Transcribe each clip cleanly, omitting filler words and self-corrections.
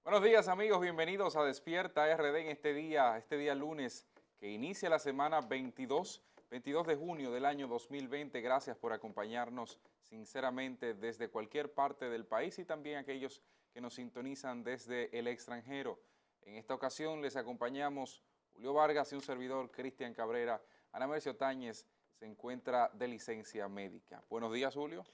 Buenos días amigos, bienvenidos a Despierta RD en este día lunes que inicia la semana 22 de junio del año 2020. Gracias por acompañarnos sinceramente desde cualquier parte del país y también aquellos que nos sintonizan desde el extranjero. En esta ocasión les acompañamos Julio Vargas y un servidor, Cristian Cabrera. Ana Mercy Otañez se encuentra de licencia médica. Buenos días, Julio.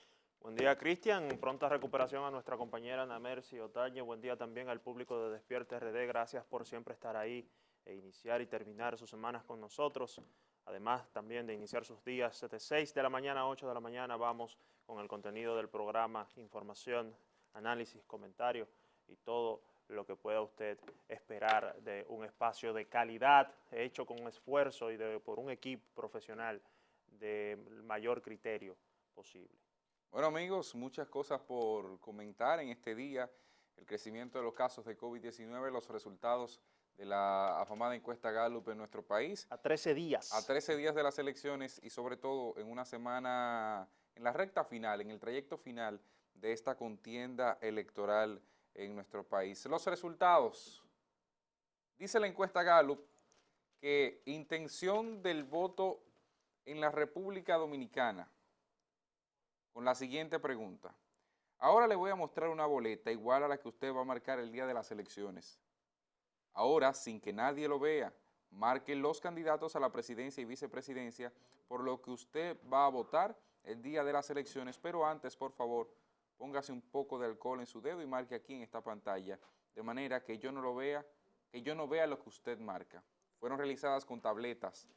Buen día, Cristian. Pronta recuperación a nuestra compañera Ana Mercy Otañez. Buen día también al público de Despierta RD. Gracias por siempre estar ahí e iniciar y terminar sus semanas con nosotros. Además, también de iniciar sus días de 6 de la mañana a 8 de la mañana, vamos con el contenido del programa, información, análisis, comentario y todo lo que pueda usted esperar de un espacio de calidad, hecho con esfuerzo y por un equipo profesional de mayor criterio posible. Bueno amigos, muchas cosas por comentar en este día, el crecimiento de los casos de COVID-19, los resultados de la afamada encuesta Gallup en nuestro país. A 13 días. A 13 días de las elecciones y sobre todo en una semana, en la recta final, en el trayecto final de esta contienda electoral en nuestro país. Los resultados, dice la encuesta Gallup que intención del voto en la República Dominicana, con la siguiente pregunta. Ahora le voy a mostrar una boleta igual a la que usted va a marcar el día de las elecciones. Ahora, sin que nadie lo vea, marque los candidatos a la presidencia y vicepresidencia por lo que usted va a votar el día de las elecciones, pero antes, por favor, póngase un poco de alcohol en su dedo y marque aquí en esta pantalla, de manera que yo no lo vea, que yo no vea lo que usted marca. Fueron realizadas con tabletas.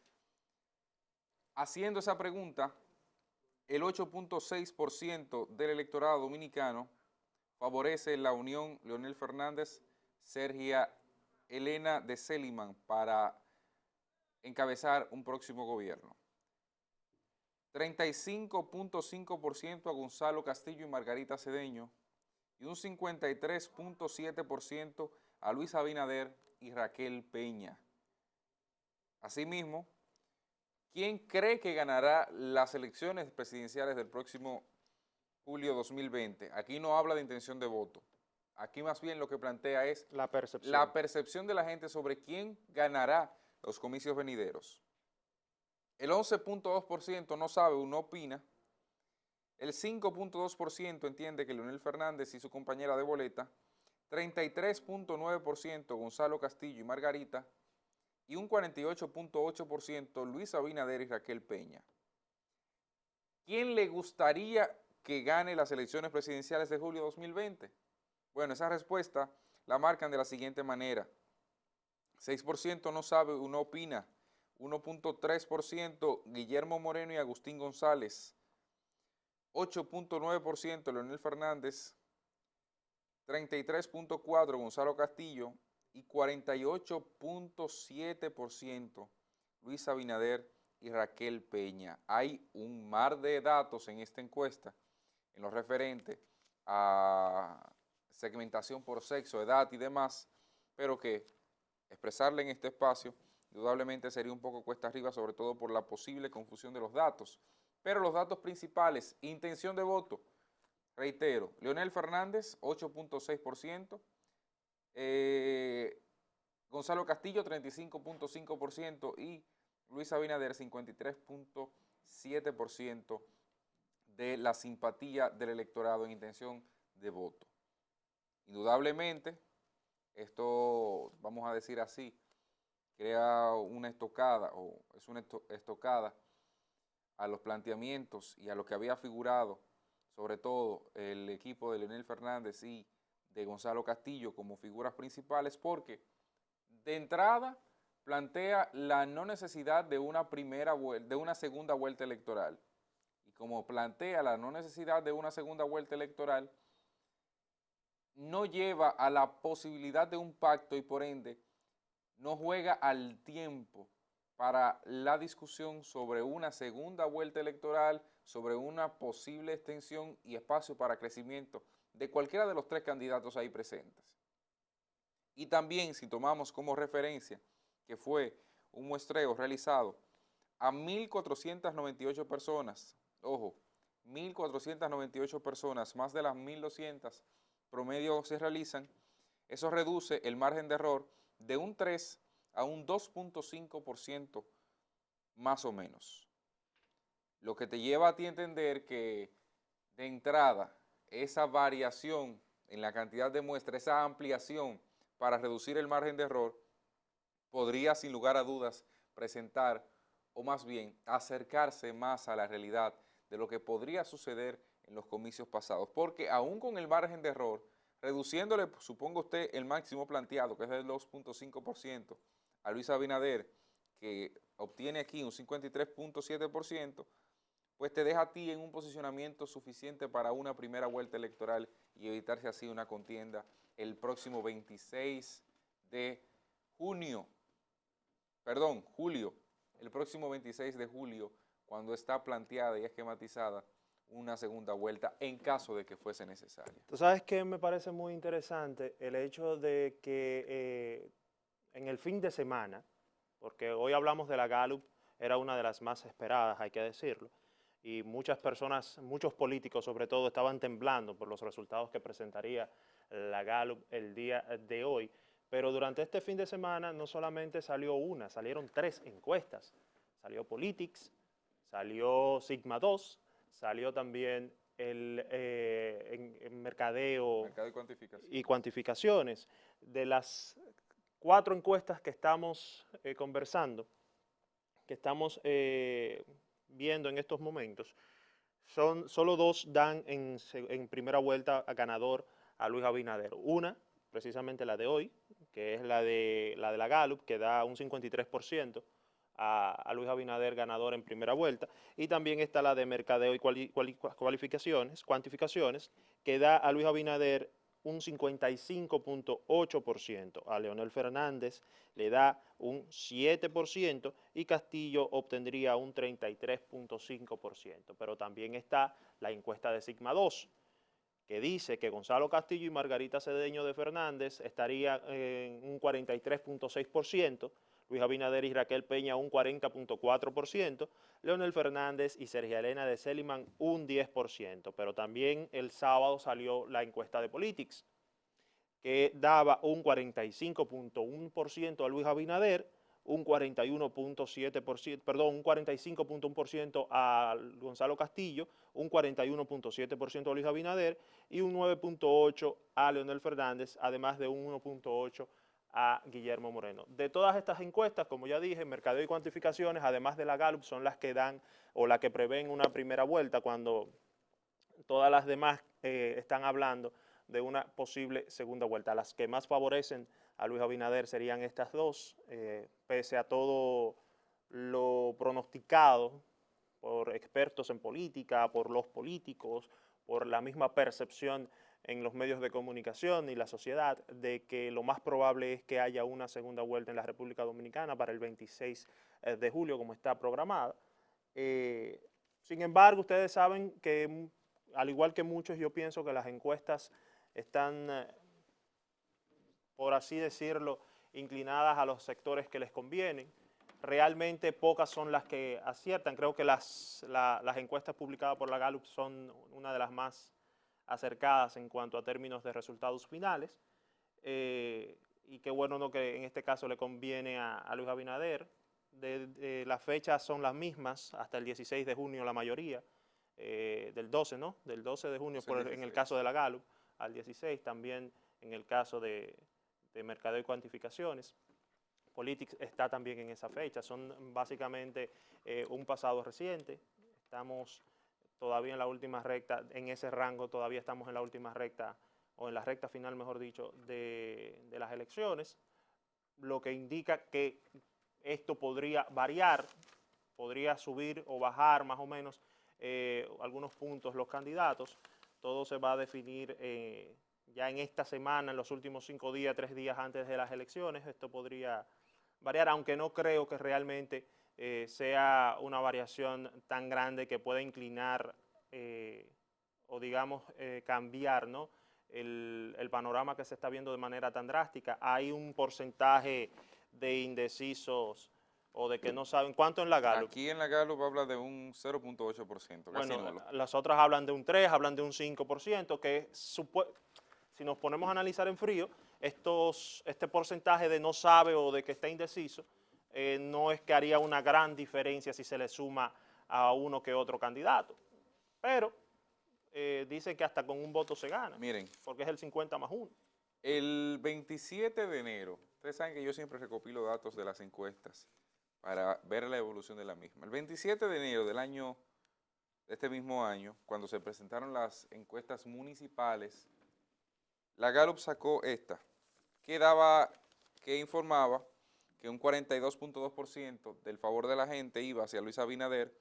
Haciendo esa pregunta, el 8.6% del electorado dominicano favorece la unión Leonel Fernández, Sergia Elena de Celiman para encabezar un próximo gobierno. 35.5% a Gonzalo Castillo y Margarita Cedeño y un 53.7% a Luis Abinader y Raquel Peña. Asimismo, ¿quién cree que ganará las elecciones presidenciales del próximo julio 2020? Aquí no habla de intención de voto. Aquí más bien lo que plantea es La percepción de la gente sobre quién ganará los comicios venideros. El 11.2% no sabe o no opina. El 5.2% entiende que Leonel Fernández y su compañera de boleta. 33.9% Gonzalo Castillo y Margarita. Y un 48.8% Luis Abinader y Raquel Peña. ¿Quién le gustaría que gane las elecciones presidenciales de julio 2020? Bueno, esa respuesta la marcan de la siguiente manera. 6% no sabe o no opina. 1.3% Guillermo Moreno y Agustín González. 8.9% Leonel Fernández. 33.4% Gonzalo Castillo y 48.7% Luis Abinader y Raquel Peña. Hay un mar de datos en esta encuesta en lo referente a segmentación por sexo, edad y demás, pero que expresarle en este espacio indudablemente sería un poco cuesta arriba, sobre todo por la posible confusión de los datos. Pero los datos principales, intención de voto, reitero, Leonel Fernández, 8.6%, Gonzalo Castillo, 35.5% y Luis Abinader, 53.7% de la simpatía del electorado en intención de voto. Indudablemente, esto, vamos a decir así, crea una estocada o es una estocada a los planteamientos y a lo que había figurado, sobre todo el equipo de Leonel Fernández y de Gonzalo Castillo como figuras principales, porque de entrada plantea la no necesidad de una segunda vuelta electoral. Y como plantea la no necesidad de una segunda vuelta electoral, no lleva a la posibilidad de un pacto y por ende no juega al tiempo para la discusión sobre una segunda vuelta electoral, sobre una posible extensión y espacio para crecimiento de cualquiera de los tres candidatos ahí presentes. Y también si tomamos como referencia que fue un muestreo realizado a 1.498 personas, ojo, 1.498 personas, más de las 1.200 promedio se realizan Eso reduce el margen de error de un 3 a un 2.5% más o menos. Lo que te lleva a ti a entender que de entrada esa variación en la cantidad de muestra, esa ampliación para reducir el margen de error, podría sin lugar a dudas presentar o más bien acercarse más a la realidad de lo que podría suceder en los comicios pasados, porque aún con el margen de error, reduciéndole, suponga usted, el máximo planteado, que es del 2.5%, a Luis Abinader, que obtiene aquí un 53.7%, pues te deja a ti en un posicionamiento suficiente para una primera vuelta electoral y evitarse así una contienda el próximo 26 de julio, el próximo 26 de julio, cuando está planteada y esquematizada una segunda vuelta en caso de que fuese necesaria. Tú sabes que me parece muy interesante el hecho de que en el fin de semana, porque hoy hablamos de la Gallup, era una de las más esperadas, hay que decirlo, y muchas personas, muchos políticos sobre todo, estaban temblando por los resultados que presentaría la Gallup el día de hoy. Pero durante este fin de semana no solamente salió una, salieron 3 encuestas. Salió Politics, salió Sigma 2, salió también en Mercadeo Mercado y cuantificación. y Cuantificaciones. De las 4 encuestas que estamos conversando, que estamos viendo en estos momentos, solo 2 dan en primera vuelta a ganador a Luis Abinader. Una, precisamente la de hoy, que es la de la Gallup, que da un 53% a Luis Abinader ganador en primera vuelta, y también está la de Mercadeo y Cuantificaciones, que da a Luis Abinader un 55.8%, a Leonel Fernández le da un 7% y Castillo obtendría un 33.5%. Pero también está la encuesta de Sigma 2, que dice que Gonzalo Castillo y Margarita Cedeño de Fernández estarían en un 43.6%, Luis Abinader y Raquel Peña un 40.4%, Leonel Fernández y Sergia Elena de Celiman un 10%. Pero también el sábado salió la encuesta de Politics, que daba un 45.1% a Luis Abinader, un 45.1% a Gonzalo Castillo, un 41.7% a Luis Abinader y un 9.8% a Leonel Fernández, además de un 1.8% a Guillermo Moreno. De todas estas encuestas, como ya dije, Mercadeo y Cuantificaciones, además de la Gallup, son las que dan o las que prevén una primera vuelta, cuando todas las demás están hablando de una posible segunda vuelta. Las que más favorecen a Luis Abinader serían estas dos, pese a todo lo pronosticado por expertos en política, por los políticos, por la misma percepción en los medios de comunicación y la sociedad de que lo más probable es que haya una segunda vuelta en la República Dominicana para el 26 de julio, como está programada. Sin embargo, ustedes saben que, al igual que muchos, yo pienso que las encuestas están, por así decirlo, inclinadas a los sectores que les convienen. Realmente pocas son las que aciertan. Creo que las encuestas publicadas por la Gallup son una de las más acercadas en cuanto a términos de resultados finales. Y qué bueno, ¿no?, que en este caso le conviene a Luis Abinader. Las fechas son las mismas, hasta el 16 de junio la mayoría, del 12, ¿no? Del 12 de junio en el caso de la Gallup, al 16 también en el caso de Mercadeo y Cuantificaciones. Politics está también en esa fecha, son básicamente un pasado reciente. Estamos todavía en la última recta, en ese rango todavía estamos en la última recta, o en la recta final, mejor dicho, de las elecciones, lo que indica que esto podría variar, podría subir o bajar más o menos algunos puntos los candidatos. Todo se va a definir ya en esta semana, en los últimos 5 días, 3 días antes de las elecciones. Esto podría variar, aunque no creo que realmente sea una variación tan grande que pueda inclinar o digamos cambiar, ¿no?, el panorama que se está viendo de manera tan drástica. Hay un porcentaje de indecisos o de que no saben. ¿Cuánto en la Gallup? Aquí en la Gallup habla de un 0.8%, casi Bueno, nulo. las otras hablan de un 3%, hablan de un 5%, que si nos ponemos a analizar en frío, este porcentaje de no sabe o de que está indeciso, no es que haría una gran diferencia si se le suma a uno que otro candidato. Pero dice que hasta con un voto se gana, Miren, porque es el 50+1. el 27 de enero, ustedes saben que yo siempre recopilo datos de las encuestas para ver la evolución de la misma. El 27 de enero de este mismo año, cuando se presentaron las encuestas municipales, la Gallup sacó esta, que informaba que un 42.2% del favor de la gente iba hacia Luis Abinader,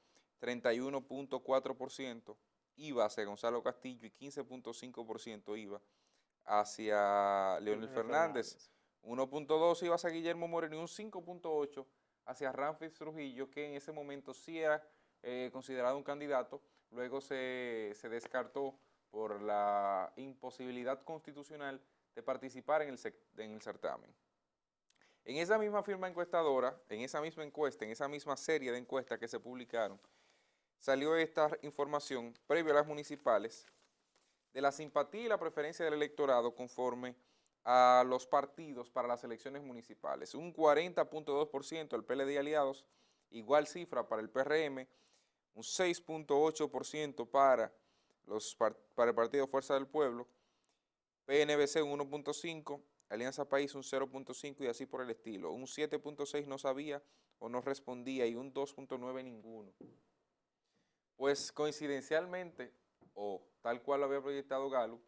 31.4% iba hacia Gonzalo Castillo y 15.5% iba hacia Leonel Fernández, 1.2 iba hacia Guillermo Moreno y un 5.8 hacia Ramfis Trujillo, que en ese momento sí era considerado un candidato, luego se descartó por la imposibilidad constitucional de participar en el certamen. En esa misma firma encuestadora, en esa misma encuesta, en esa misma serie de encuestas que se publicaron, salió esta información previo a las municipales de la simpatía y la preferencia del electorado conforme a los partidos para las elecciones municipales. Un 40.2% el PLD y aliados, igual cifra para el PRM, un 6.8% para el Partido Fuerza del Pueblo, PNBC un 1.5%, Alianza País un 0.5% y así por el estilo. Un 7.6% no sabía o no respondía y un 2.9% ninguno. Pues coincidencialmente, o tal cual lo había proyectado Gallup,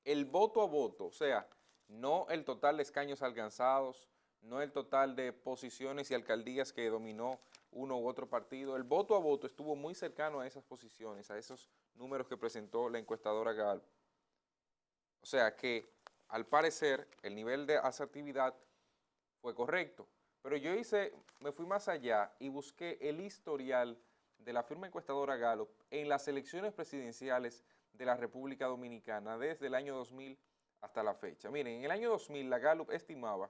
el voto a voto, o sea, no el total de escaños alcanzados, no el total de posiciones y alcaldías que dominó uno u otro partido, el voto a voto estuvo muy cercano a esas posiciones, a esos números que presentó la encuestadora Gallup. O sea que, al parecer, el nivel de asertividad fue correcto. Pero me fui más allá y busqué el historial de la firma encuestadora Gallup en las elecciones presidenciales de la República Dominicana desde el año 2000 hasta la fecha. Miren, en el año 2000 la Gallup estimaba,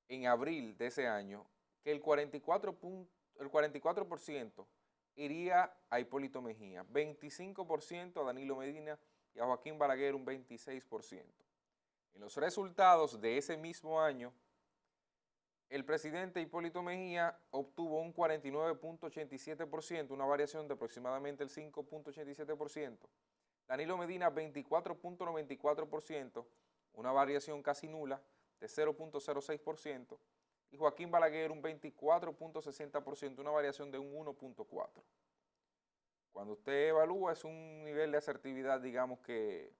en abril de ese año, que el 44% iría a Hipólito Mejía, 25% a Danilo Medina y a Joaquín Balaguer un 26%. En los resultados de ese mismo año, el presidente Hipólito Mejía obtuvo un 49.87%, una variación de aproximadamente el 5.87%. Danilo Medina 24.94%, una variación casi nula de 0.06%. Y Joaquín Balaguer un 24.60%, una variación de un 1.4%. Cuando usted evalúa es un nivel de asertividad, digamos que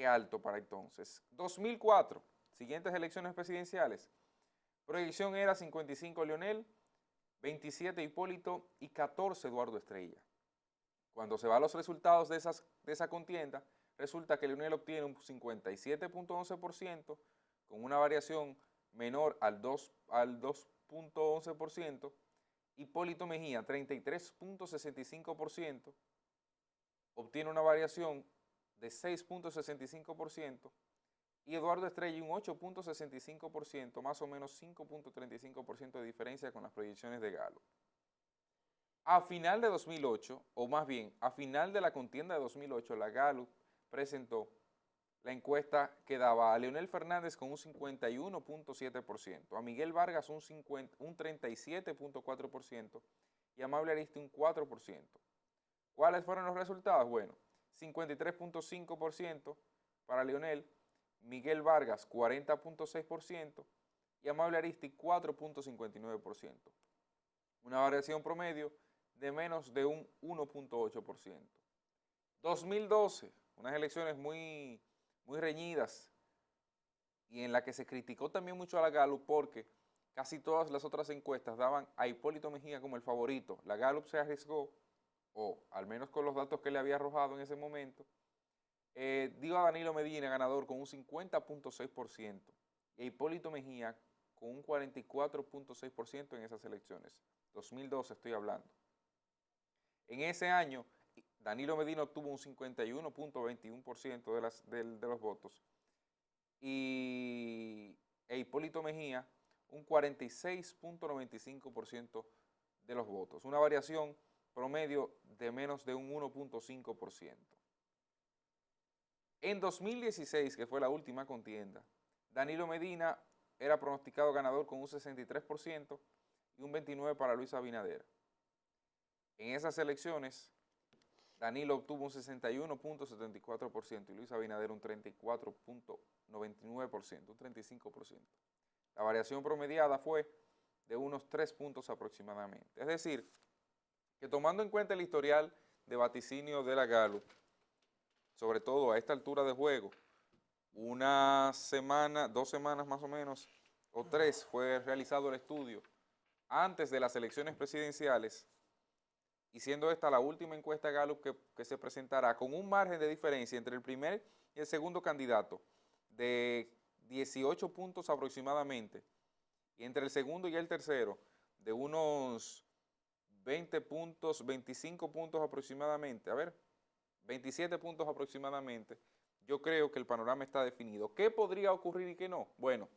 alto para entonces. 2004, siguientes elecciones presidenciales. Proyección era 55 Leonel, 27 Hipólito y 14 Eduardo Estrella. Cuando se va a los resultados de esa contienda, resulta que Leonel obtiene un 57.11% con una variación menor al 2.11%, Hipólito Mejía 33.65%, obtiene una variación de 6.65%, y Eduardo Estrella un 8.65%, más o menos 5.35% de diferencia con las proyecciones de Gallup. A final de 2008, o más bien, a final de la contienda de 2008, la Gallup presentó la encuesta que daba a Leonel Fernández con un 51.7%, a Miguel Vargas un 37.4% y a Amable Arispe un 4%. ¿Cuáles fueron los resultados? Bueno, 53.5% para Leonel, Miguel Vargas 40.6% y Amable Arispe 4.59%. Una variación promedio de menos de un 1.8%. 2012, unas elecciones muy reñidas y en la que se criticó también mucho a la Gallup porque casi todas las otras encuestas daban a Hipólito Mejía como el favorito. La Gallup se arriesgó, o al menos con los datos que le había arrojado en ese momento, dio a Danilo Medina ganador con un 50.6% y a Hipólito Mejía con un 44.6% en esas elecciones. 2012 estoy hablando. En ese año, Danilo Medina obtuvo un 51.21% de los votos y Hipólito Mejía un 46.95% de los votos, una variación promedio de menos de un 1.5%. En 2016, que fue la última contienda, Danilo Medina era pronosticado ganador con un 63% y un 29% para Luis Abinader. En esas elecciones, Danilo obtuvo un 61.74% y Luis Abinader un 34.99%, un 35%. La variación promediada fue de unos 3 puntos aproximadamente. Es decir, que tomando en cuenta el historial de vaticinio de la Gallup, sobre todo a esta altura de juego, una semana, 2 semanas más o menos, o 3, fue realizado el estudio antes de las elecciones presidenciales, y siendo esta la última encuesta Gallup que se presentará con un margen de diferencia entre el primer y el segundo candidato de 18 puntos aproximadamente, y entre el segundo y el tercero de unos 20 puntos, 25 puntos aproximadamente, 27 puntos aproximadamente, yo creo que el panorama está definido. ¿Qué podría ocurrir y qué no? Bueno,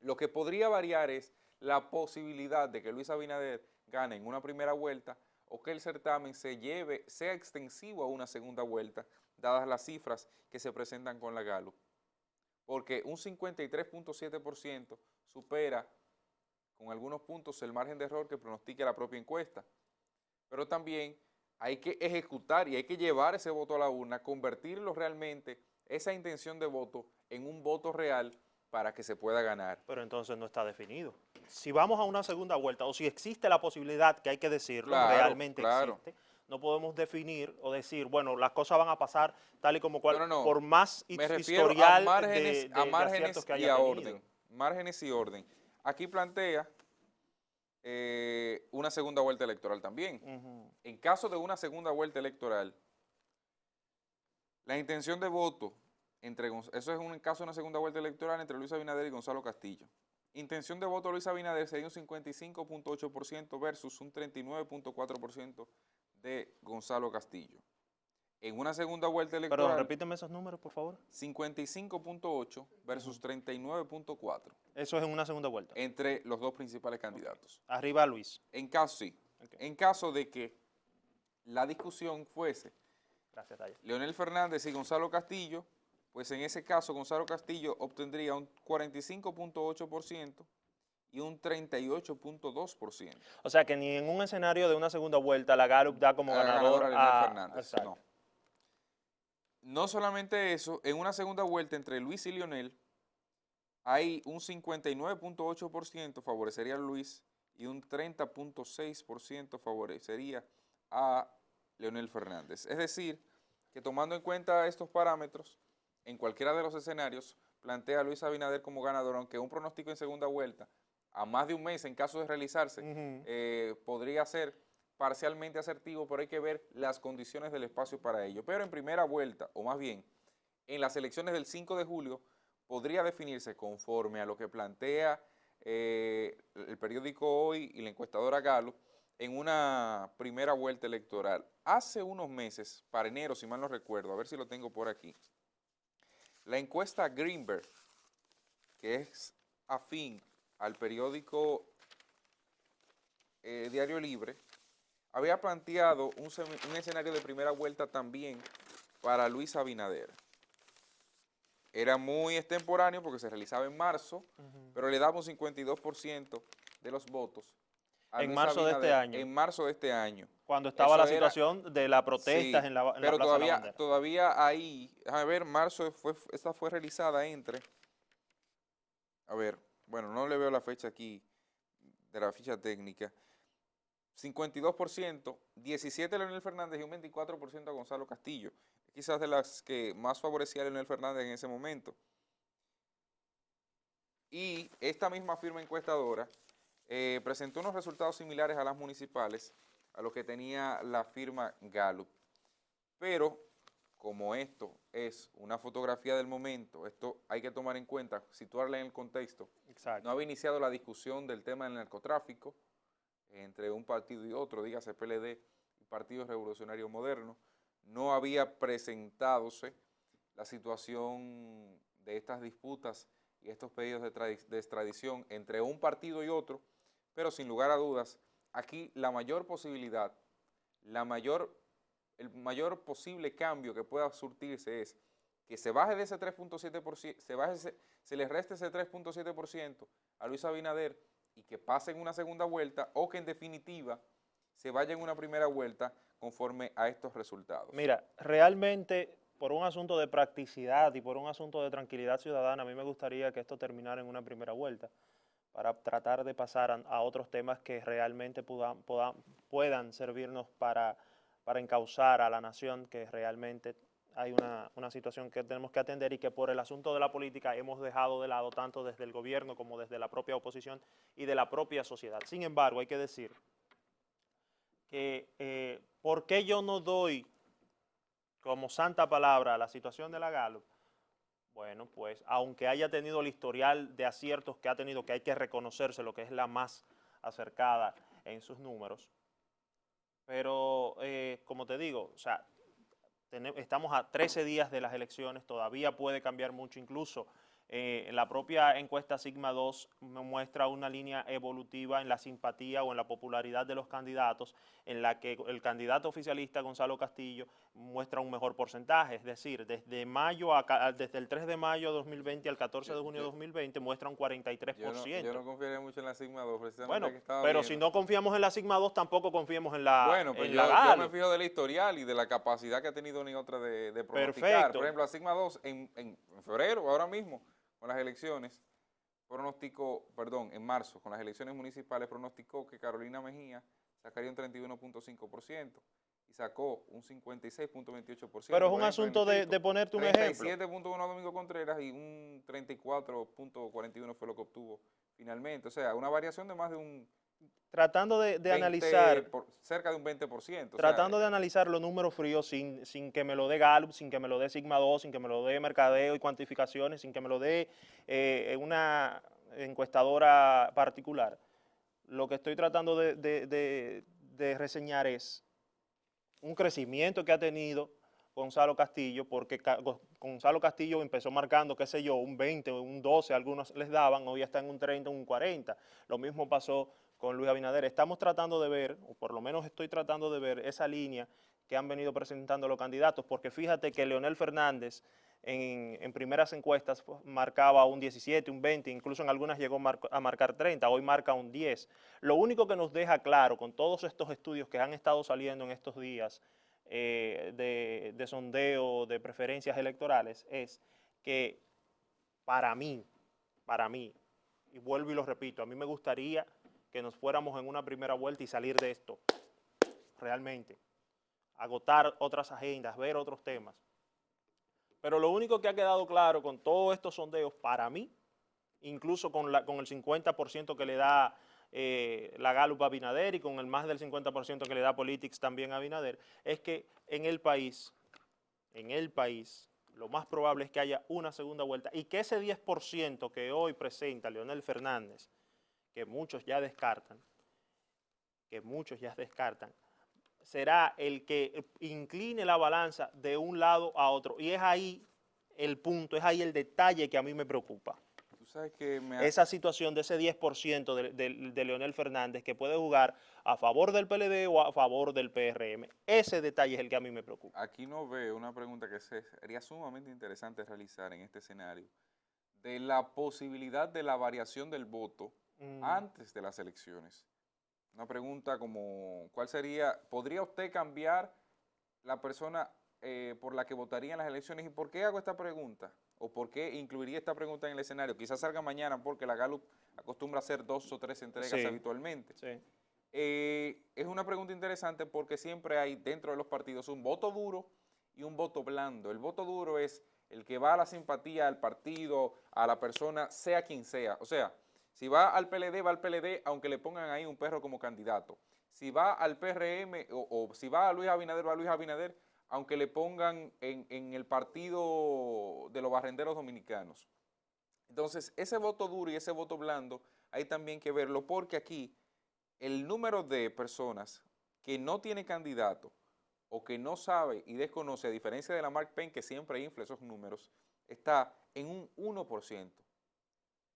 lo que podría variar es la posibilidad de que Luis Abinader gane en una primera vuelta o que el certamen sea extensivo a una segunda vuelta, dadas las cifras que se presentan con la Gallup. Porque un 53.7% supera con algunos puntos el margen de error que pronostica la propia encuesta. Pero también hay que ejecutar y hay que llevar ese voto a la urna, convertirlo realmente, esa intención de voto, en un voto real para que se pueda ganar. Pero entonces no está definido. Si vamos a una segunda vuelta, o si existe la posibilidad, que hay que decirlo, Claro, realmente claro. existe, no podemos definir o decir, bueno, las cosas van a pasar tal y como cual, No. por más Me refiero historial a de aciertos que y haya a tenido. orden. Márgenes y orden. Aquí plantea una segunda vuelta electoral también. En caso de una segunda vuelta electoral, la intención de voto eso es un caso de una segunda vuelta electoral entre Luis Abinader y Gonzalo Castillo. Intención de voto Luis Abinader sería un 55.8% versus un 39.4% de Gonzalo Castillo. En una segunda vuelta Perdón, electoral, repíteme esos números, por favor. 55.8 versus 39.4 Eso es en una segunda vuelta. entre los dos principales candidatos. Arriba Luis. En caso, sí. Okay. En caso de que la discusión fuese Gracias, Taya. Leonel Fernández y Gonzalo Castillo, pues en ese caso Gonzalo Castillo obtendría un 45.8% y un 38.2%. O sea que ni en un escenario de una segunda vuelta la Gallup da como ganador a Leonel Fernández. Exacto. No. No solamente eso, en una segunda vuelta entre Luis y Leonel, hay un 59.8% favorecería a Luis y un 30.6% favorecería a Leonel Fernández. Es decir, que tomando en cuenta estos parámetros, en cualquiera de los escenarios, plantea a Luis Abinader como ganador, aunque un pronóstico en segunda vuelta, a más de un mes en caso de realizarse, podría ser parcialmente asertivo, pero hay que ver las condiciones del espacio para ello. Pero en primera vuelta, o más bien, en las elecciones del 5 de julio, podría definirse conforme a lo que plantea el periódico Hoy y la encuestadora Gallup en una primera vuelta electoral. Hace unos meses, para enero, si mal no recuerdo, a ver si lo tengo por aquí, la encuesta Greenberg, que es afín al periódico Diario Libre, había planteado un escenario de primera vuelta también para Luis Abinader. Era muy extemporáneo porque se realizaba en marzo, pero le daba un 52% de los votos a En Luis marzo de este Abinader año. en marzo de este año. Cuando estaba Eso la situación de las protestas sí, en la pero Plaza de la Bandera. todavía ahí, a ver, marzo esta fue realizada a ver, bueno, no le veo la fecha aquí de la ficha técnica, 52%, 17% a Leonel Fernández y un 24% a Gonzalo Castillo. Quizás de las que más favorecía a Leonel Fernández en ese momento. Y esta misma firma encuestadora presentó unos resultados similares a las municipales, a los que tenía la firma Gallup. Pero, como esto es una fotografía del momento, esto hay que tomar en cuenta, situarla en el contexto. Exacto. No había iniciado la discusión del tema del narcotráfico entre un partido y otro, dígase PLD y Partido Revolucionario Moderno. No había presentadose la situación de estas disputas y estos pedidos de extradición entre un partido y otro, pero sin lugar a dudas, aquí la mayor posibilidad, el mayor posible cambio que pueda surtirse es que se baje de ese 3.7%, se le reste ese 3.7% a Luis Abinader y que pase en una segunda vuelta, o que en definitiva se vaya en una primera vuelta conforme a estos resultados. Mira, realmente por un asunto de practicidad y por un asunto de tranquilidad ciudadana, a mí me gustaría que esto terminara en una primera vuelta para tratar de pasar a otros temas que realmente puedan servirnos para encauzar a la nación, que realmente hay una situación que tenemos que atender y que por el asunto de la política hemos dejado de lado tanto desde el gobierno como desde la propia oposición y de la propia sociedad. Sin embargo, hay que decir que ¿por qué yo no doy como santa palabra a la situación de la Gallup? Bueno, pues aunque haya tenido el historial de aciertos que ha tenido, que hay que reconocerse lo que es la más acercada en sus números, pero como te digo, o sea, estamos a 13 días de las elecciones, todavía puede cambiar mucho, incluso la propia encuesta Sigma 2 muestra una línea evolutiva en la simpatía o en la popularidad de los candidatos, en la que el candidato oficialista Gonzalo Castillo muestra un mejor porcentaje, es decir, desde el 3 de mayo de 2020 al 14 de junio de 2020 muestra un 43%. Yo no confiaría mucho en la Sigma 2, precisamente Bueno, que estaba pero viendo. si no confiamos en la Sigma 2, tampoco confiemos en la, Bueno, pues en la yo me Gallup. fijo del historial y de la capacidad que ha tenido ni otra de pronosticar. Perfecto. Por ejemplo, la Sigma 2 en febrero, ahora mismo, con las elecciones, en marzo, con las elecciones municipales, pronosticó que Carolina Mejía sacaría un 31.5% y sacó un 56.28%. Pero es Por un ejemplo, en asunto distrito, de ponerte un ejemplo. 37.1 Domingo Contreras y un 34.41 fue lo que obtuvo finalmente. O sea, una variación de más de un Tratando de 20 analizar, cerca de un 20%. O sea, tratando de analizar los números fríos sin que me lo dé Gallup, sin que me lo dé Sigma 2, sin que me lo dé Mercadeo y cuantificaciones, sin que me lo dé una encuestadora particular. Lo que estoy tratando de reseñar es un crecimiento que ha tenido Gonzalo Castillo, porque Gonzalo Castillo empezó marcando, qué sé yo, un 20, un 12, algunos les daban, hoy está en un 30, un 40. Lo mismo pasó con Luis Abinader. Estamos tratando de ver, o por lo menos estoy tratando de ver esa línea que han venido presentando los candidatos, porque fíjate que Leonel Fernández en primeras encuestas marcaba un 17, un 20, incluso en algunas llegó a marcar 30, hoy marca un 10. Lo único que nos deja claro con todos estos estudios que han estado saliendo en estos días de sondeo de preferencias electorales es que para mí, y vuelvo y lo repito, a mí me gustaría que nos fuéramos en una primera vuelta y salir de esto, realmente, agotar otras agendas, ver otros temas. Pero lo único que ha quedado claro con todos estos sondeos, para mí, incluso con el 50% que le da la Gallup a Abinader y con el más del 50% que le da Politics también a Abinader, es que en el país, lo más probable es que haya una segunda vuelta y que ese 10% que hoy presenta Leonel Fernández, que muchos ya descartan, será el que incline la balanza de un lado a otro. Y es ahí el punto, es ahí el detalle que a mí me preocupa. tú sabes que Esa situación de ese 10% de Leonel Fernández que puede jugar a favor del PLD o a favor del PRM. Ese detalle es el que a mí me preocupa. aquí no veo una pregunta que sería sumamente interesante realizar en este escenario, de la posibilidad de la variación del voto antes de las elecciones. Una pregunta como, ¿cuál sería, podría usted cambiar la persona por la que votaría en las elecciones? ¿Y por qué hago esta pregunta? ¿O por qué incluiría esta pregunta en el escenario? Quizás salga mañana porque la Gallup acostumbra a hacer 2 o 3 entregas habitualmente. Sí. Es una pregunta interesante porque siempre hay dentro de los partidos un voto duro y un voto blando. El voto duro es el que va a la simpatía al partido, a la persona, sea quien sea. O sea, si va al PLD, aunque le pongan ahí un perro como candidato. Si va al PRM o si va a Luis Abinader, va a Luis Abinader, aunque le pongan en el partido de los barrenderos dominicanos. Entonces, ese voto duro y ese voto blando hay también que verlo porque aquí el número de personas que no tiene candidato o que no sabe y desconoce, a diferencia de la Mark Penn, que siempre infla esos números, está en un 1%.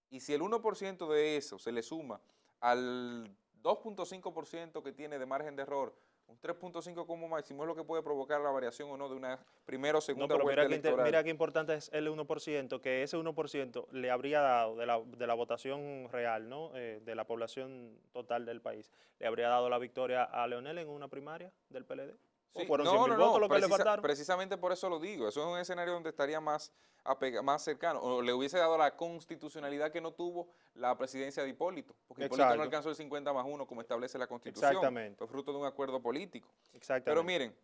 Y si el 1% de eso se le suma al 2.5% que tiene de margen de error Un 3.5 como máximo es lo que puede provocar la variación o no de una primera o No, segunda pero vuelta electoral. mira qué importante es el 1%, que ese 1% le habría dado de la votación real, ¿no? De la población total del país, le habría dado la victoria a Leonel en una primaria del PLD. ¿O Sí, fueron 100.000 votos los que le faltaron? precisamente por eso lo digo. Eso es un escenario donde estaría más cercano, o le hubiese dado la constitucionalidad que no tuvo la presidencia de Hipólito, porque Hipólito no Exacto, alcanzó el 50+1 como establece la Constitución, exactamente, fue fruto de un acuerdo político. Pero exactamente. miren,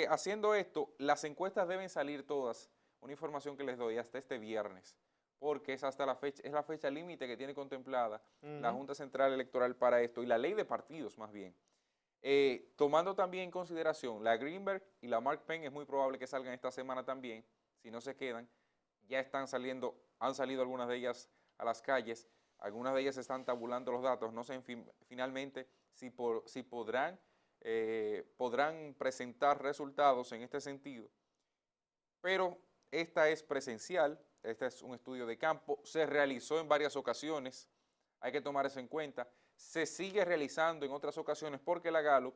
haciendo esto, las encuestas deben salir todas, una información que les doy hasta este viernes, porque es hasta la fecha, es la fecha límite que tiene contemplada la Ujú. Junta Central Electoral para esto, y la ley de partidos más bien. Tomando también en consideración la Greenberg y la Mark Penn, es muy probable que salgan esta semana también, si no se quedan, ya están saliendo, han salido algunas de ellas a las calles, algunas de ellas están tabulando los datos, no sé finalmente si podrán presentar resultados en este sentido, pero esta es presencial, este es un estudio de campo, se realizó en varias ocasiones, hay que tomar eso en cuenta, se sigue realizando en otras ocasiones porque la Gallup,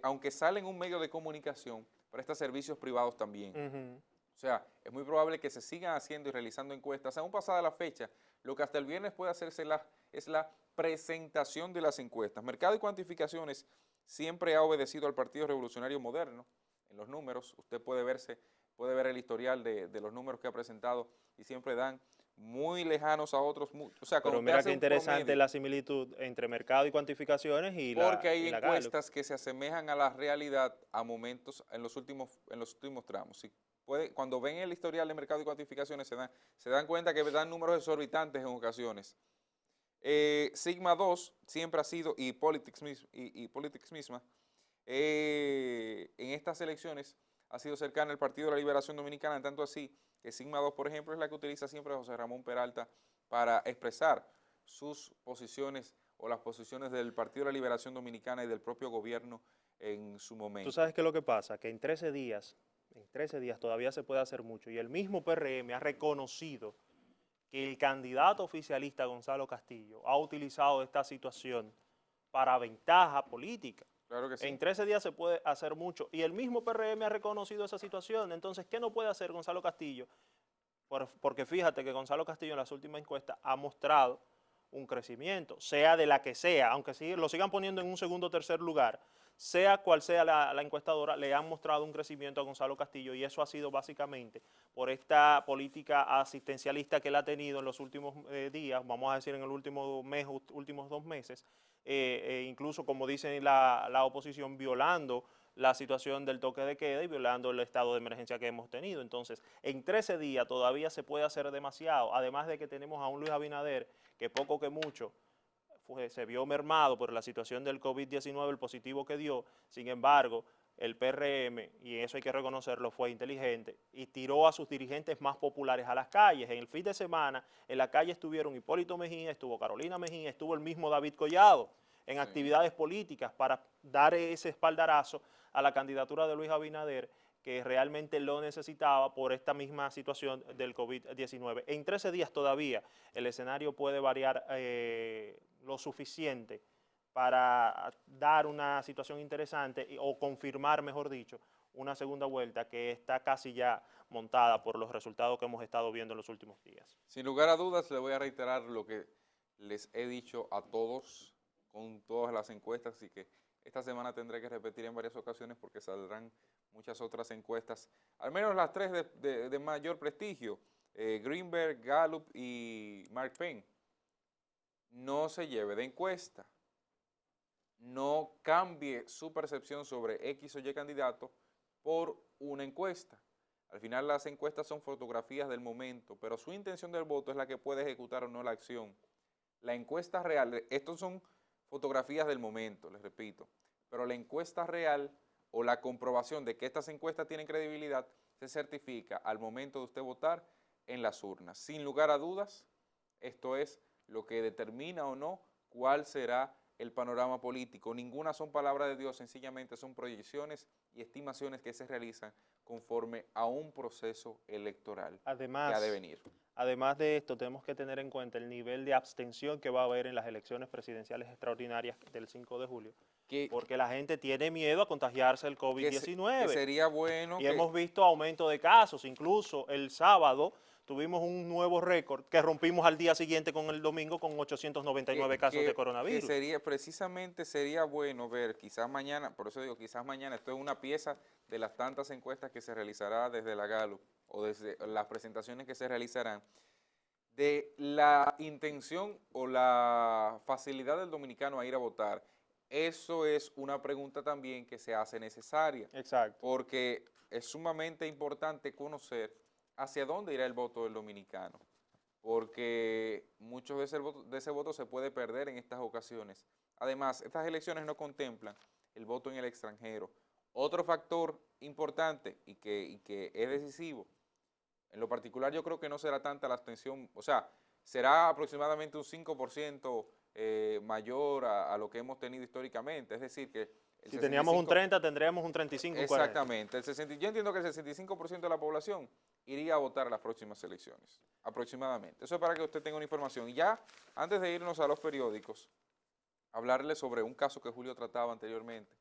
aunque sale en un medio de comunicación, presta servicios privados también. Ujú. O sea, es muy probable que se sigan haciendo y realizando encuestas, aún pasada la fecha. Lo que hasta el viernes puede hacerse es la presentación de las encuestas. Mercado y Cuantificaciones siempre ha obedecido al Partido Revolucionario Moderno en los números. Usted puede ver el historial de los números que ha presentado y siempre dan muy lejanos a otros. O sea, cuando Pero usted mira hace qué un interesante promedio, la similitud entre mercado y cuantificaciones porque hay y la Gallup. encuestas que se asemejan a la realidad a momentos en los últimos tramos. Si cuando ven el historial de Mercado y Cuantificaciones se dan cuenta que dan números exorbitantes en ocasiones. Sigma 2 siempre ha sido, y Politics misma, en estas elecciones ha sido cercana al Partido de la Liberación Dominicana, tanto así que Sigma 2, por ejemplo, es la que utiliza siempre José Ramón Peralta para expresar sus posiciones o las posiciones del Partido de la Liberación Dominicana y del propio gobierno en su Tú momento. sabes qué es lo que pasa, que en 13 días todavía se puede hacer mucho y el mismo PRM ha reconocido que el candidato oficialista Gonzalo Castillo ha utilizado esta situación para ventaja política. Claro que En sí. 13 días se puede hacer mucho y el mismo PRM ha reconocido esa situación. Entonces, ¿qué no puede hacer Gonzalo Castillo? Porque fíjate que Gonzalo Castillo en las últimas encuestas ha mostrado un crecimiento, sea de la que sea, aunque lo sigan poniendo en un segundo o tercer lugar, sea cual sea la encuestadora, le han mostrado un crecimiento a Gonzalo Castillo y eso ha sido básicamente por esta política asistencialista que él ha tenido en los últimos días, vamos a decir en el último mes, últimos 2 meses, incluso como dice la oposición, violando la situación del toque de queda y violando el estado de emergencia que hemos tenido. Entonces, en 13 días todavía se puede hacer demasiado, además de que tenemos a un Luis Abinader que poco que mucho se vio mermado por la situación del COVID-19, el positivo que dio. Sin embargo, el PRM, y eso hay que reconocerlo, fue inteligente y tiró a sus dirigentes más populares a las calles. En el fin de semana, en la calle estuvieron Hipólito Mejía, estuvo Carolina Mejía, estuvo el mismo David Collado en Sí. actividades políticas para dar ese espaldarazo a la candidatura de Luis Abinader, que realmente lo necesitaba por esta misma situación del COVID-19. En 13 días todavía el escenario puede variar lo suficiente para dar una situación interesante o confirmar, mejor dicho, una segunda vuelta que está casi ya montada por los resultados que hemos estado viendo en los últimos días. Sin lugar a dudas, le voy a reiterar lo que les he dicho a todos con todas las encuestas, así que esta semana tendré que repetir en varias ocasiones porque saldrán muchas otras encuestas, al menos las tres de mayor prestigio, Greenberg, Gallup y Mark Penn. No se lleve de encuesta, no cambie su percepción sobre X o Y candidato por una encuesta. Al final las encuestas son fotografías del momento, pero su intención del voto es la que puede ejecutar o no la acción. La encuesta real, estos son fotografías del momento, les repito, pero la encuesta real o la comprobación de que estas encuestas tienen credibilidad se certifica al momento de usted votar en las urnas. Sin lugar a dudas, esto es lo que determina o no cuál será el panorama político. Ninguna son palabras de Dios, sencillamente son proyecciones y estimaciones que se realizan conforme a un proceso electoral que ha de Además, venir. además de esto, tenemos que tener en cuenta el nivel de abstención que va a haber en las elecciones presidenciales extraordinarias del 5 de julio, que, porque la gente tiene miedo a contagiarse del que COVID-19. sería bueno Y hemos visto aumento de casos. Incluso el sábado tuvimos un nuevo récord que rompimos al día siguiente con el domingo con 899 casos de que coronavirus. sería bueno ver, quizás mañana, por eso digo, quizás mañana, esto es una pieza de las tantas encuestas que se realizará desde la Gallup o desde las presentaciones que se realizarán, de la intención o la facilidad del dominicano a ir a votar. Eso es una pregunta también que se hace necesaria, Exacto. porque es sumamente importante conocer hacia dónde irá el voto del dominicano, porque mucho de ese voto se puede perder en estas ocasiones. Además, estas elecciones no contemplan el voto en el extranjero. Otro factor importante y que es decisivo, en lo particular yo creo que no será tanta la abstención, o sea, será aproximadamente un 5% mayor a lo que hemos tenido históricamente, es decir, que el Si teníamos un 30, tendríamos un 35, un 40. Exactamente, yo entiendo que el 65% de la población iría a votar a las próximas elecciones, aproximadamente. Eso es para que usted tenga una información. Y ya, antes de irnos a los periódicos, hablarle sobre un caso que Julio trataba anteriormente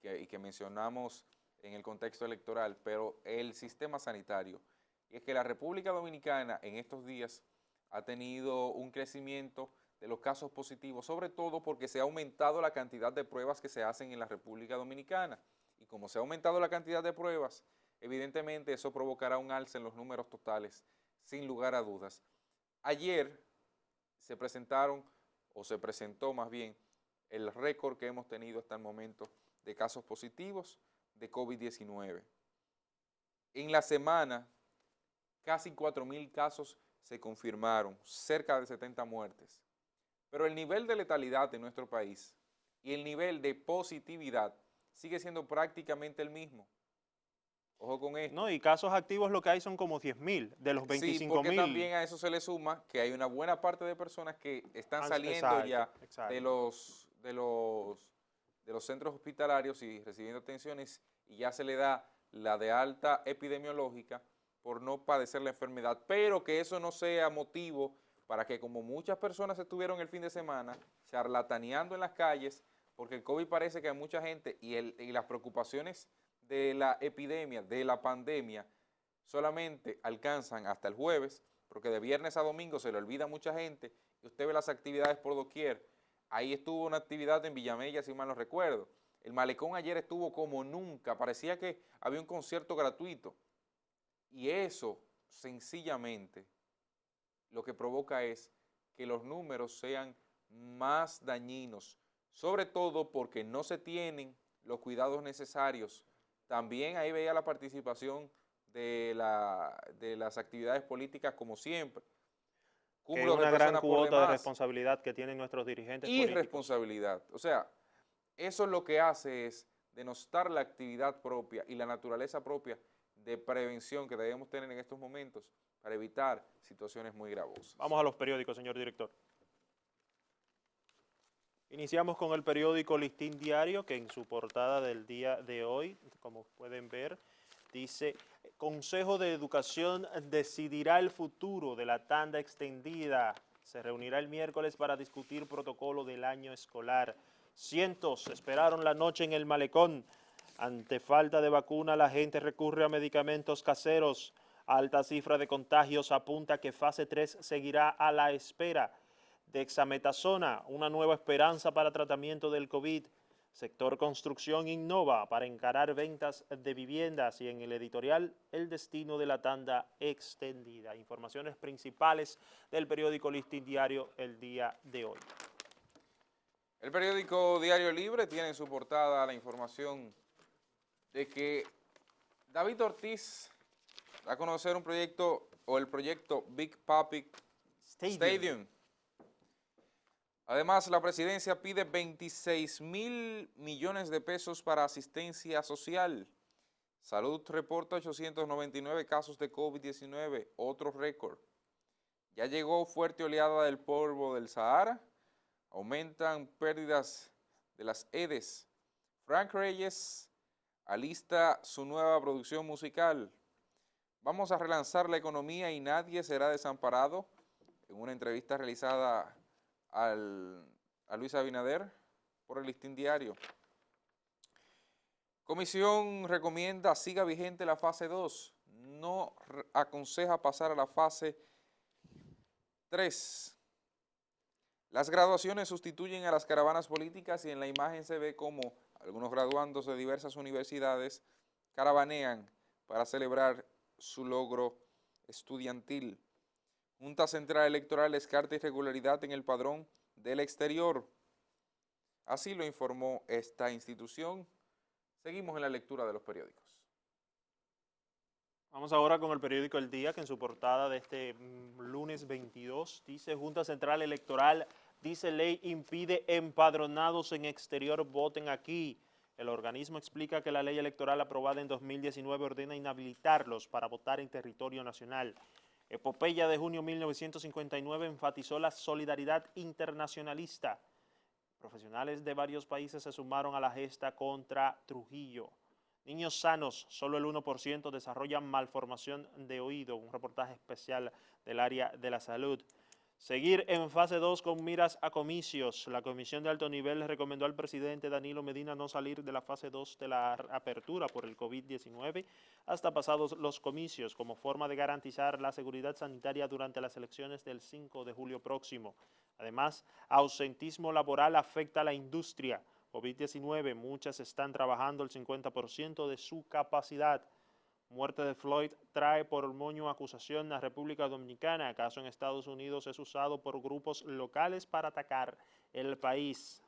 y que mencionamos en el contexto electoral, pero el sistema sanitario. Y es que la República Dominicana en estos días ha tenido un crecimiento de los casos positivos, sobre todo porque se ha aumentado la cantidad de pruebas que se hacen en la República Dominicana. Y como se ha aumentado la cantidad de pruebas, evidentemente eso provocará un alza en los números totales, sin lugar a dudas. Ayer se presentó más bien, el récord que hemos tenido hasta el momento de casos positivos de COVID-19. En la semana, casi 4,000 casos se confirmaron, cerca de 70 muertes. Pero el nivel de letalidad de nuestro país y el nivel de positividad sigue siendo prácticamente el mismo. Ojo con esto. No, y casos activos lo que hay son como 10.000 de los 25.000. Sí, porque también a eso se le suma que hay una buena parte de personas que están saliendo ya de los centros hospitalarios y recibiendo atenciones y ya se le da la de alta epidemiológica por no padecer la enfermedad, pero que eso no sea motivo para que, como muchas personas estuvieron el fin de semana charlataneando en las calles, porque el COVID parece que hay mucha gente y las preocupaciones de la epidemia, de la pandemia, solamente alcanzan hasta el jueves, porque de viernes a domingo se le olvida a mucha gente y usted ve las actividades por doquier. Ahí estuvo una actividad en Villamella, si mal no recuerdo. El malecón ayer estuvo como nunca, parecía que había un concierto gratuito. Y eso, sencillamente, lo que provoca es que los números sean más dañinos, sobre todo porque no se tienen los cuidados necesarios. También ahí veía la participación de las actividades políticas como siempre. Que es una gran cuota de responsabilidad que tienen nuestros dirigentes políticos. Irresponsabilidad. O sea, eso lo que hace es denostar la actividad propia y la naturaleza propia de prevención que debemos tener en estos momentos para evitar situaciones muy gravosas. Vamos a los periódicos, señor director. Iniciamos con el periódico Listín Diario, que en su portada del día de hoy, como pueden ver, dice: Consejo de Educación decidirá el futuro de la tanda extendida. Se reunirá el miércoles para discutir protocolo del año escolar. Cientos esperaron la noche en el malecón. Ante falta de vacuna, la gente recurre a medicamentos caseros. Alta cifra de contagios apunta que fase 3 seguirá a la espera. Dexametasona, una nueva esperanza para tratamiento del COVID. Sector construcción innova para encarar ventas de viviendas. Y en el editorial, el destino de la tanda extendida. Informaciones principales del periódico Listín Diario el día de hoy. El periódico Diario Libre tiene en su portada la información de que David Ortiz va a conocer un proyecto o el proyecto Big Papi Stadium. Además, la presidencia pide 26,000 millones de pesos para asistencia social. Salud reporta 899 casos de COVID-19, otro récord. Ya llegó fuerte oleada del polvo del Sahara. Aumentan pérdidas de las EDES. Frank Reyes alista su nueva producción musical. Vamos a relanzar la economía y nadie será desamparado. En una entrevista realizada a Luis Abinader, por el Listín Diario. Comisión recomienda siga vigente la fase 2. No aconseja pasar a la fase 3. Las graduaciones sustituyen a las caravanas políticas y en la imagen se ve como algunos graduandos de diversas universidades caravanean para celebrar su logro estudiantil. Junta Central Electoral descarta irregularidad en el padrón del exterior. Así lo informó esta institución. Seguimos en la lectura de los periódicos. Vamos ahora con el periódico El Día, que en su portada de este lunes 22 dice: Junta Central Electoral dice ley impide empadronados en exterior voten aquí. El organismo explica que la ley electoral aprobada en 2019 ordena inhabilitarlos para votar en territorio nacional. Epopeya de junio 1959 enfatizó la solidaridad internacionalista. Profesionales de varios países se sumaron a la gesta contra Trujillo. Niños sanos, solo el 1% desarrollan malformación de oído. Un reportaje especial del área de la salud. Seguir en fase 2 con miras a comicios. La Comisión de Alto Nivel le recomendó al presidente Danilo Medina no salir de la fase 2 de la apertura por el COVID-19 hasta pasados los comicios, como forma de garantizar la seguridad sanitaria durante las elecciones del 5 de julio próximo. Además, ausentismo laboral afecta a la industria. COVID-19, muchas están trabajando el 50% de su capacidad. Muerte de Floyd trae por moño acusación a República Dominicana. Caso en Estados Unidos es usado por grupos locales para atacar el país.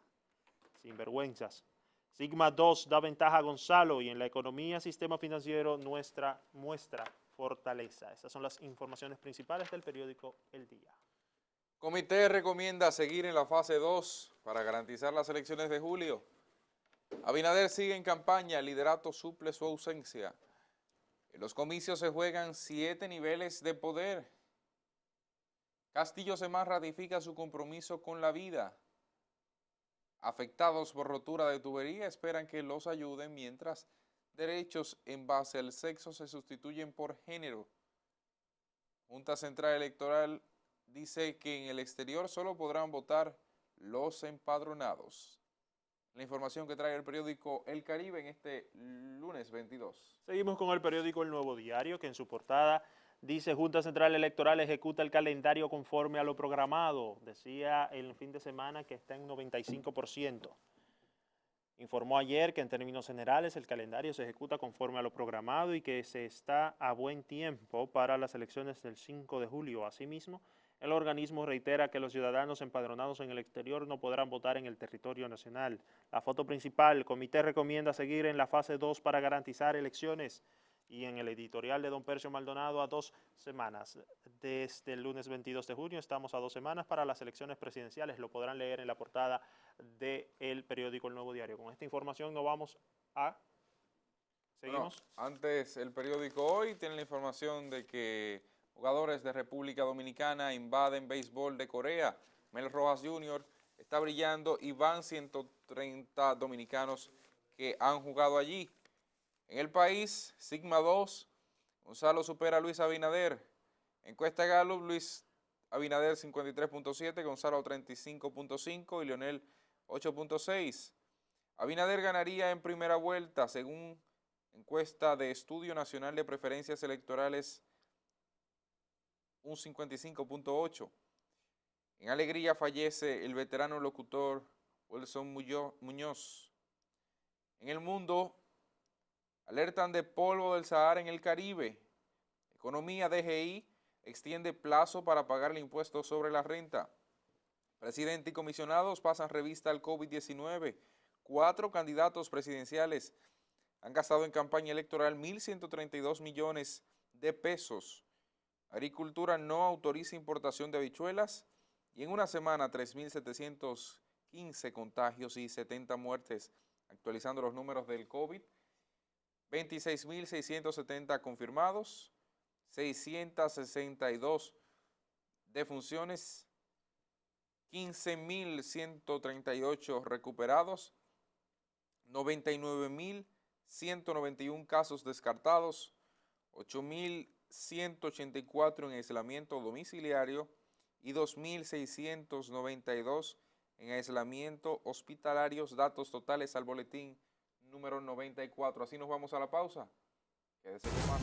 Sinvergüenzas. Sigma 2 da ventaja a Gonzalo y en la economía, sistema financiero muestra fortaleza. Estas son las informaciones principales del periódico El Día. Comité recomienda seguir en la fase 2 para garantizar las elecciones de julio. Abinader sigue en campaña, el liderato suple su ausencia. En los comicios se juegan 7 niveles de poder. Castillo Semán ratifica su compromiso con la vida. Afectados por rotura de tubería esperan que los ayuden, mientras derechos en base al sexo se sustituyen por género. Junta Central Electoral dice que en el exterior solo podrán votar los empadronados. La información que trae el periódico El Caribe en este lunes 22. Seguimos con el periódico El Nuevo Diario, que en su portada dice: Junta Central Electoral ejecuta el calendario conforme a lo programado. Decía el fin de semana que está en 95%. Informó ayer que en términos generales el calendario se ejecuta conforme a lo programado y que se está a buen tiempo para las elecciones del 5 de julio. Asimismo, el organismo reitera que los ciudadanos empadronados en el exterior no podrán votar en el territorio nacional. La foto principal: el comité recomienda seguir en la fase 2 para garantizar elecciones. Y en el editorial de don Percio Maldonado, a 2 semanas. Desde el lunes 22 de junio estamos a 2 semanas para las elecciones presidenciales. Lo podrán leer en la portada del periódico El Nuevo Diario. Con esta información nos vamos a... ¿Seguimos? Bueno, antes el periódico Hoy tiene la información de que jugadores de República Dominicana invaden béisbol de Corea. Mel Rojas Jr. está brillando y van 130 dominicanos que han jugado allí. En el país, Sigma 2, Gonzalo supera a Luis Abinader. Encuesta Gallup, Luis Abinader 53.7, Gonzalo 35.5 y Leonel 8.6. Abinader ganaría en primera vuelta, según encuesta de Estudio Nacional de Preferencias Electorales, un 55.8. En Alegría fallece el veterano locutor Wilson Muñoz. En el mundo, alertan de polvo del Sahara en el Caribe. Economía, DGI extiende plazo para pagar el impuesto sobre la renta. Presidente y comisionados pasan revista al COVID-19. 4 candidatos presidenciales han gastado en campaña electoral 1.132 millones de pesos. Agricultura no autoriza importación de habichuelas y en una semana 3.715 contagios y 70 muertes. Actualizando los números del COVID, 26.670 confirmados, 662 defunciones, 15.138 recuperados, 99.191 casos descartados, 8.184 en aislamiento domiciliario y 2.692 en aislamiento hospitalario, datos totales al boletín número 94. Así nos vamos a la pausa. Quédese con más.